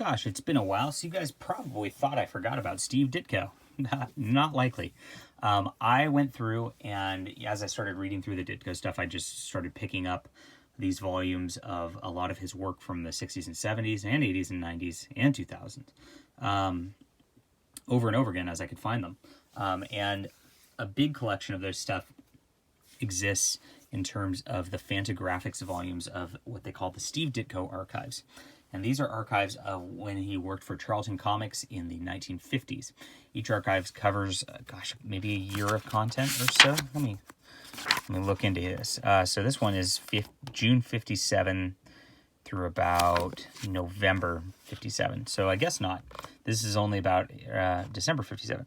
Gosh, it's been a while, so you guys probably thought I forgot about Steve Ditko. Not likely. I went through, and as I started reading through the Ditko stuff, I just started picking up these volumes of a lot of his work from the 60s and 70s and 80s and 90s and 2000s, over and over again as I could find them. And a big collection of those stuff exists in terms of the Fantagraphics volumes of what they call the Steve Ditko archives. And these are archives of when he worked for Charlton Comics in the 1950s. Each archive covers, maybe a year of content or so. Let me look into this. So this one is June 57 through about November 57. So I guess not. This is only about December 57.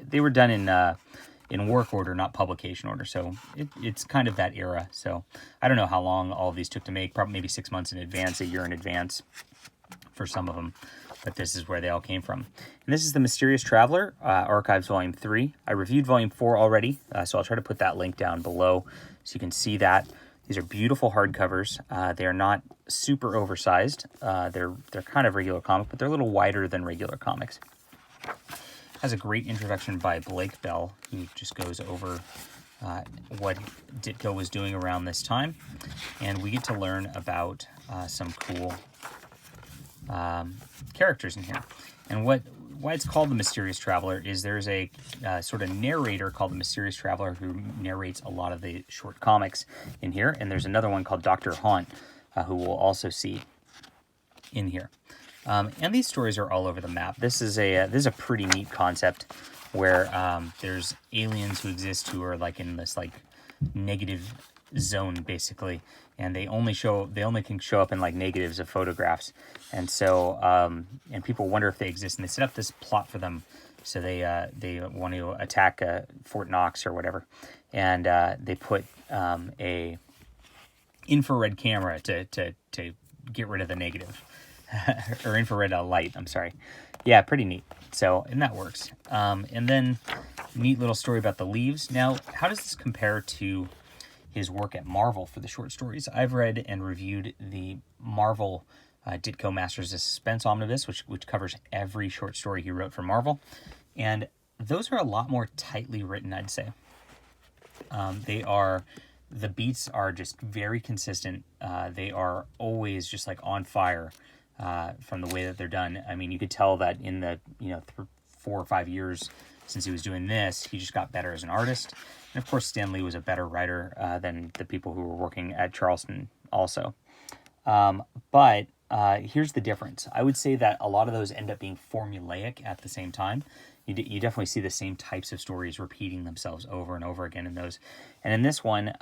They were done in work order, not publication order. So it's kind of that era. So I don't know how long all of these took to make. Probably maybe 6 months in advance, a year in advance for some of them. But this is where they all came from. And this is the Mysterious Traveler, Archives Volume 3. I reviewed Volume 4 already, so I'll try to put that link down below so you can see that. These are beautiful hardcovers. They are not super oversized. They're kind of regular comic, but they're a little wider than regular comics. Has a great introduction by Blake Bell, who just goes over what Ditko was doing around this time. And we get to learn about some cool characters in here. And why it's called the Mysterious Traveler is there's a sort of narrator called the Mysterious Traveler who narrates a lot of the short comics in here. And there's another one called Dr. Haunt, who we'll also see in here. And these stories are all over the map. This is a pretty neat concept where there's aliens who exist who are like in this like negative zone basically, and they only can show up in like negatives of photographs, and so and people wonder if they exist, and they set up this plot for them. So they want to attack Fort Knox or whatever, and they put a infrared camera to get rid of the negative. Or infrared light, I'm sorry. Yeah, pretty neat. So, and that works. And then, neat little story about the leaves. Now, how does this compare to his work at Marvel for the short stories? I've read and reviewed the Marvel Ditko Masters of Suspense Omnibus, which covers every short story he wrote for Marvel. And those are a lot more tightly written, I'd say. The beats are just very consistent. They are always just like on fire. From the way that they're done. I mean, you could tell that in the 4 or 5 years since he was doing this, he just got better as an artist. And of course, Stan Lee was a better writer than the people who were working at Charleston also. But here's the difference. I would say that a lot of those end up being formulaic at the same time. You definitely see the same types of stories repeating themselves over and over again in those. And in this one,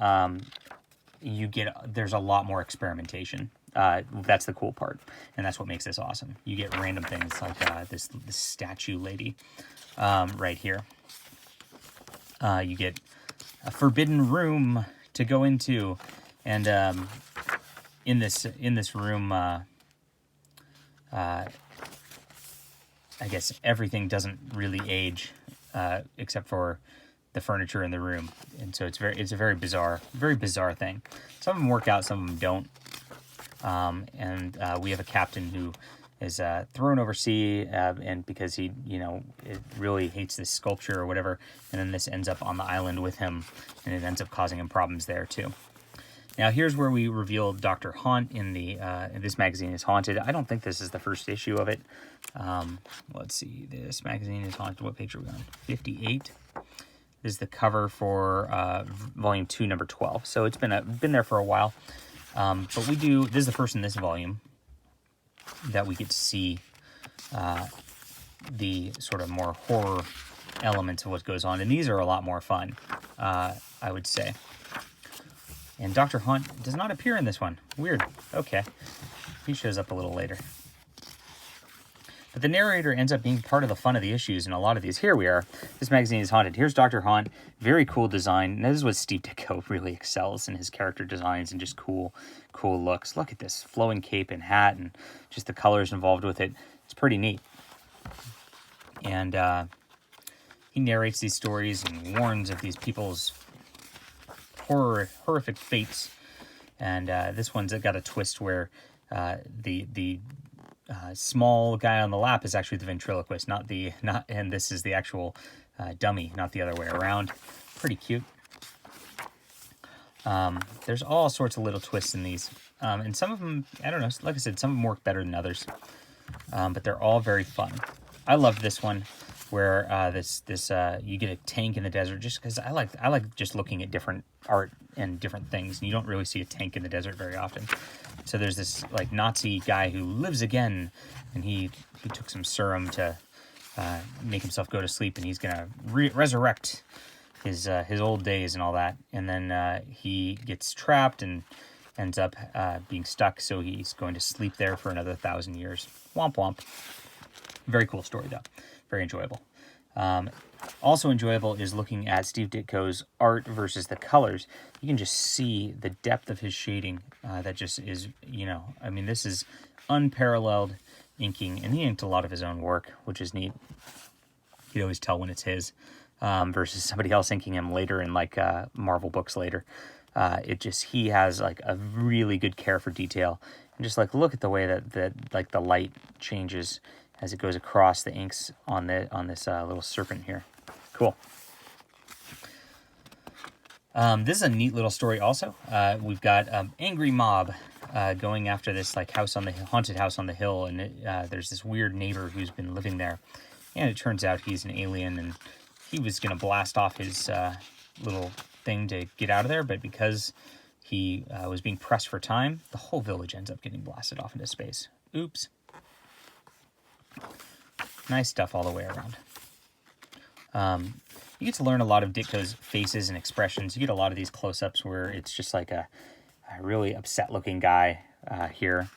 there's a lot more experimentation. That's the cool part, and that's what makes this awesome. You get random things like this statue lady right here. You get a forbidden room to go into, and in this room, I guess everything doesn't really age except for the furniture in the room, and so it's a very bizarre thing. Some of them work out, some of them don't. And we have a captain who is thrown overseas, and because he, it really hates this sculpture or whatever, and then this ends up on the island with him, and it ends up causing him problems there too. Now here's where we reveal Dr. Haunt in this magazine is haunted. I don't think this is the first issue of it. Let's see, this magazine is haunted. What page are we on? 58. This is the cover for volume 2, number 12. So it's been there for a while. But this is the first in this volume that we get to see the sort of more horror elements of what goes on. And these are a lot more fun, I would say. And Dr. Hunt does not appear in this one. Weird. Okay. He shows up a little later. But the narrator ends up being part of the fun of the issues in a lot of these. Here we are. This magazine is haunted. Here's Dr. Haunt. Very cool design. And this is what Steve Ditko really excels in, his character designs and just cool looks. Look at this flowing cape and hat and just the colors involved with it. It's pretty neat. And he narrates these stories and warns of these people's horrific fates. And this one's got a twist where the small guy on the lap is actually the ventriloquist, and this is the actual dummy, not the other way around. Pretty cute. There's all sorts of little twists in these, and some of them, I don't know, like I said, some of them work better than others, but they're all very fun. I love this one where you get a tank in the desert, just because I like just looking at different art and different things, and you don't really see a tank in the desert very often. So there's this like Nazi guy who lives again, and he took some serum to make himself go to sleep, and he's gonna resurrect his old days and all that. And then he gets trapped and ends up being stuck, so he's going to sleep there for another 1,000 years. Womp womp. Very cool story though. Very enjoyable. Also enjoyable is looking at Steve Ditko's art versus the colors. You can just see the depth of his shading. That just is, I mean, this is unparalleled inking, and he inked a lot of his own work, which is neat. You can always tell when it's his versus somebody else inking him later in like Marvel books later. He has like a really good care for detail, and just like look at the way that like the light changes as it goes across the inks on this little serpent here. Cool. This is a neat little story also. We've got angry mob going after this like haunted house on the hill, and there's this weird neighbor who's been living there, and it turns out he's an alien, and he was going to blast off his little thing to get out of there, but because he was being pressed for time, the whole village ends up getting blasted off into space. Oops. Nice stuff all the way around. You get to learn a lot of Ditko's faces and expressions. You get a lot of these close-ups where it's just like a really upset-looking guy here,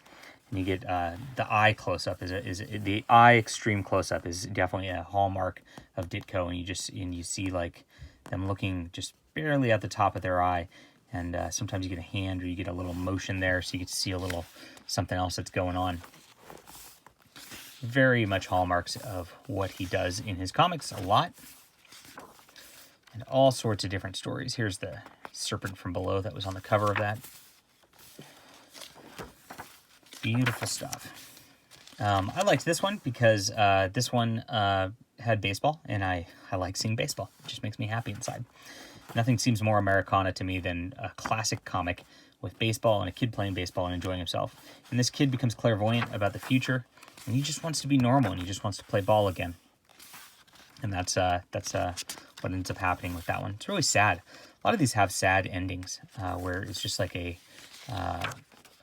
and you get the eye close-up. The eye extreme close-up is definitely a hallmark of Ditko, and you see like them looking just barely at the top of their eye, and sometimes you get a hand or you get a little motion there, so you get to see a little something else that's going on. Very much hallmarks of what he does in his comics a lot. And all sorts of different stories. Here's the serpent from below that was on the cover of that. Beautiful stuff. I liked this one because this one had baseball, and I like seeing baseball. It just makes me happy inside. Nothing seems more Americana to me than a classic comic with baseball and a kid playing baseball and enjoying himself. And this kid becomes clairvoyant about the future, and he just wants to be normal, and he just wants to play ball again. And that's what ends up happening with that one. It's really sad. A lot of these have sad endings, where it's just like a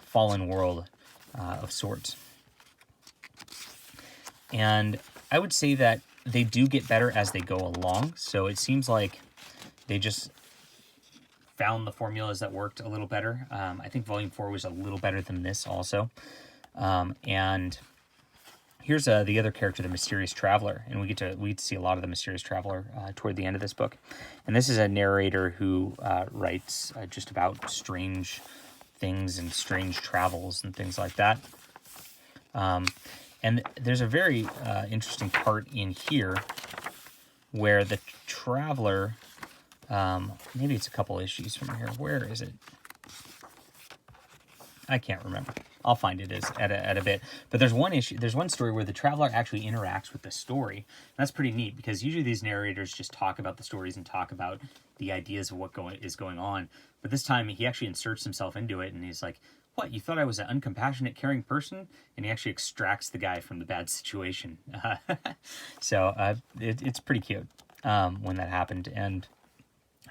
fallen world of sorts. And I would say that they do get better as they go along. So it seems like they just found the formulas that worked a little better. I think Volume 4 was a little better than this also. And here's the other character, the Mysterious Traveler, and we get to see a lot of the Mysterious Traveler toward the end of this book. And this is a narrator who writes just about strange things and strange travels and things like that. And there's a very interesting part in here where the Traveler, maybe it's a couple issues from here. Where is it? I can't remember. I'll find it at a bit. But there's one story where the Traveler actually interacts with the story. And that's pretty neat, because usually these narrators just talk about the stories and talk about the ideas of what is going on. But this time he actually inserts himself into it, and he's like, "What, you thought I was an uncompassionate, caring person?" And he actually extracts the guy from the bad situation. So it's pretty cute when that happened. And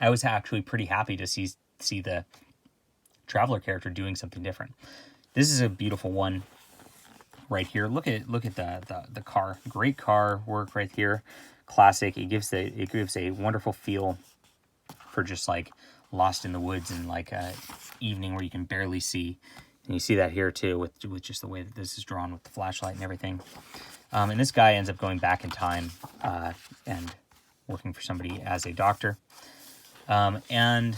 I was actually pretty happy to see the Traveler character doing something different. This is a beautiful one right here. Look at the car. Great car work right here. Classic. It gives a wonderful feel for just like lost in the woods and like a evening where you can barely see. And you see that here too with just the way that this is drawn with the flashlight and everything. And this guy ends up going back in time and working for somebody as a doctor. And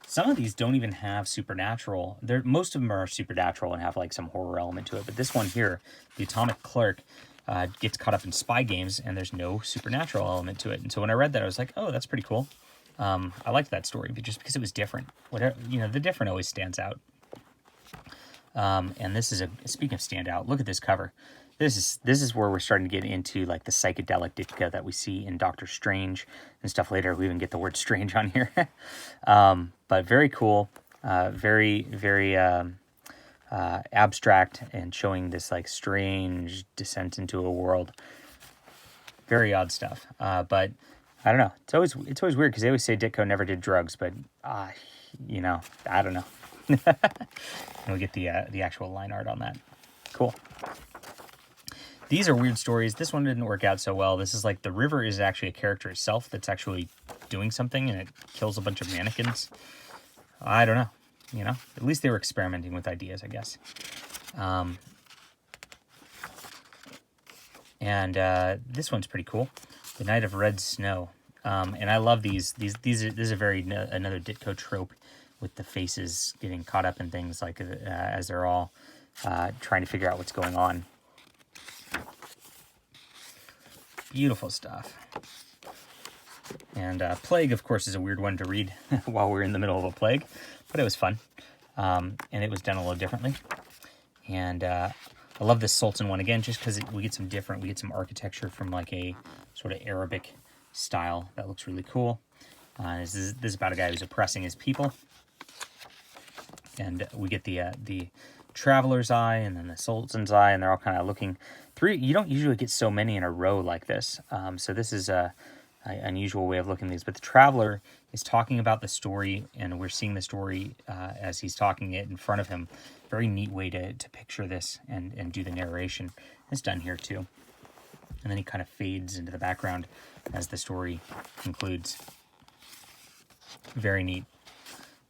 some of these don't even have supernatural. Most of them are supernatural and have like some horror element to it. But this one here, the Atomic Clerk, gets caught up in spy games, and there's no supernatural element to it. And so when I read that, I was like, oh, that's pretty cool. I liked that story, but just because it was different. Whatever, the different always stands out. And this is speaking of standout, look at this cover. This is where we're starting to get into like the psychedelic Ditko that we see in Doctor Strange and stuff later. We even get the word strange on here. But very cool, very abstract, and showing this like strange descent into a world. Very odd stuff. But I don't know. It's always weird because they always say Ditko never did drugs, but you know, I don't know. And we'll get the actual line art on that. Cool. These are weird stories. This one didn't work out so well. This is like the river is actually a character itself that's actually doing something, and it kills a bunch of mannequins. I don't know. You know, at least they were experimenting with ideas, I guess. And this one's pretty cool. The Night of Red Snow. And I love these. This is a very another Ditko trope, with the faces getting caught up in things like as they're all trying to figure out what's going on. Beautiful stuff. And Plague, of course, is a weird one to read while we're in the middle of a plague, but it was fun. And it was done a little differently. And I love this Sultan one again, just because we get some architecture from like a sort of Arabic style that looks really cool. This is about a guy who's oppressing his people. And we get the Traveler's Eye and then the Sultan's Eye, and they're all kind of looking through. You don't usually get so many in a row like this. So this is an unusual way of looking at these. But the Traveler is talking about the story, and we're seeing the story as he's talking it in front of him. Very neat way to picture this and do the narration. It's done here too. And then he kind of fades into the background as the story concludes. Very neat.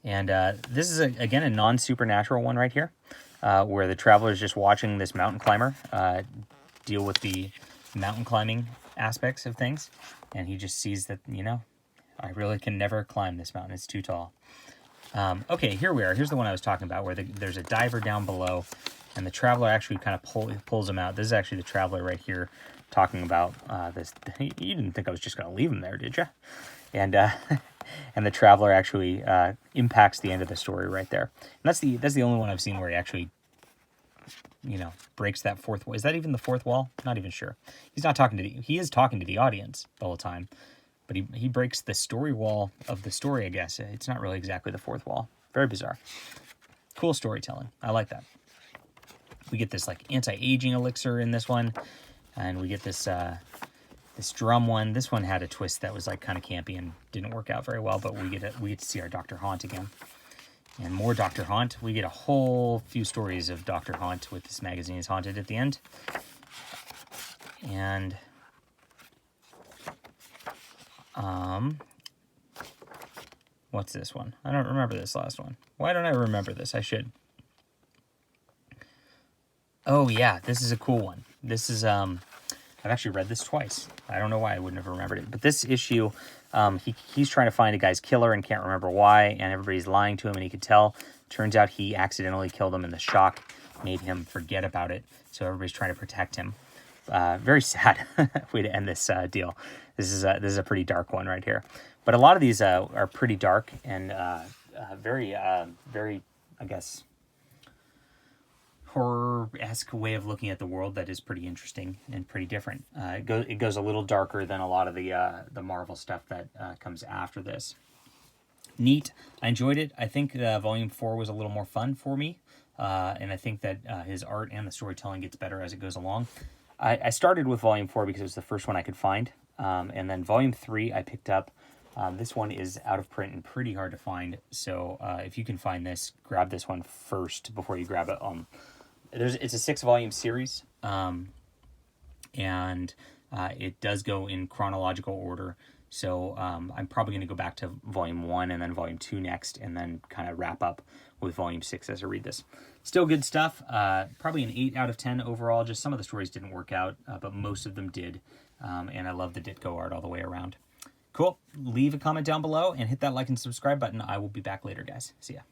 And this is, again, a non-supernatural one right here, where the Traveler is just watching this mountain climber deal with the mountain climbing aspects of things. And he just sees that, you know, I really can never climb this mountain. It's too tall. Okay, here we are. Here's the one I was talking about, where there's a diver down below, and the Traveler actually kind of pulls him out. This is actually the Traveler right here talking about this. You didn't think I was just going to leave him there, did you? And and the Traveler actually impacts the end of the story right there. And that's the only one I've seen where he actually, you know, breaks that fourth wall. Is that even the fourth wall? Not even sure. He is talking to the audience the whole time, but he breaks the story wall of the story, I guess. It's not really exactly the fourth wall. Very bizarre. Cool storytelling. I like that. We get this like anti-aging elixir in this one, and we get this this drum one. This one had a twist that was like kind of campy and didn't work out very well, but we get to see our Dr. Haunt again. And more Dr. Haunt. We get a whole few stories of Dr. Haunt with This Magazine is Haunted at the end. And what's this one? I don't remember this last one. Why don't I remember this? I should. Oh yeah, this is a cool one. This is I've actually read this twice. I don't know why I wouldn't have remembered it. But this issue, he's trying to find a guy's killer and can't remember why, and everybody's lying to him, and he could tell. Turns out he accidentally killed him, and the shock made him forget about it. So everybody's trying to protect him. Very sad way to end this deal. This is a pretty dark one right here. But a lot of these are pretty dark and very, I guess, horror-esque way of looking at the world that is pretty interesting and pretty different. It goes a little darker than a lot of the Marvel stuff that comes after this. Neat. I enjoyed it. I think Volume 4 was a little more fun for me, and I think that his art and the storytelling gets better as it goes along. I started with Volume 4 because it was the first one I could find, and then Volume 3 I picked up. This one is out of print and pretty hard to find, so if you can find this, grab this one first before you grab it. It's a 6-volume series, and it does go in chronological order. So I'm probably going to go back to Volume 1 and then Volume 2 next, and then kind of wrap up with Volume 6 as I read this. Still good stuff. Probably an 8 out of 10 overall. Just some of the stories didn't work out, but most of them did. And I love the Ditko art all the way around. Cool. Leave a comment down below and hit that like and subscribe button. I will be back later, guys. See ya.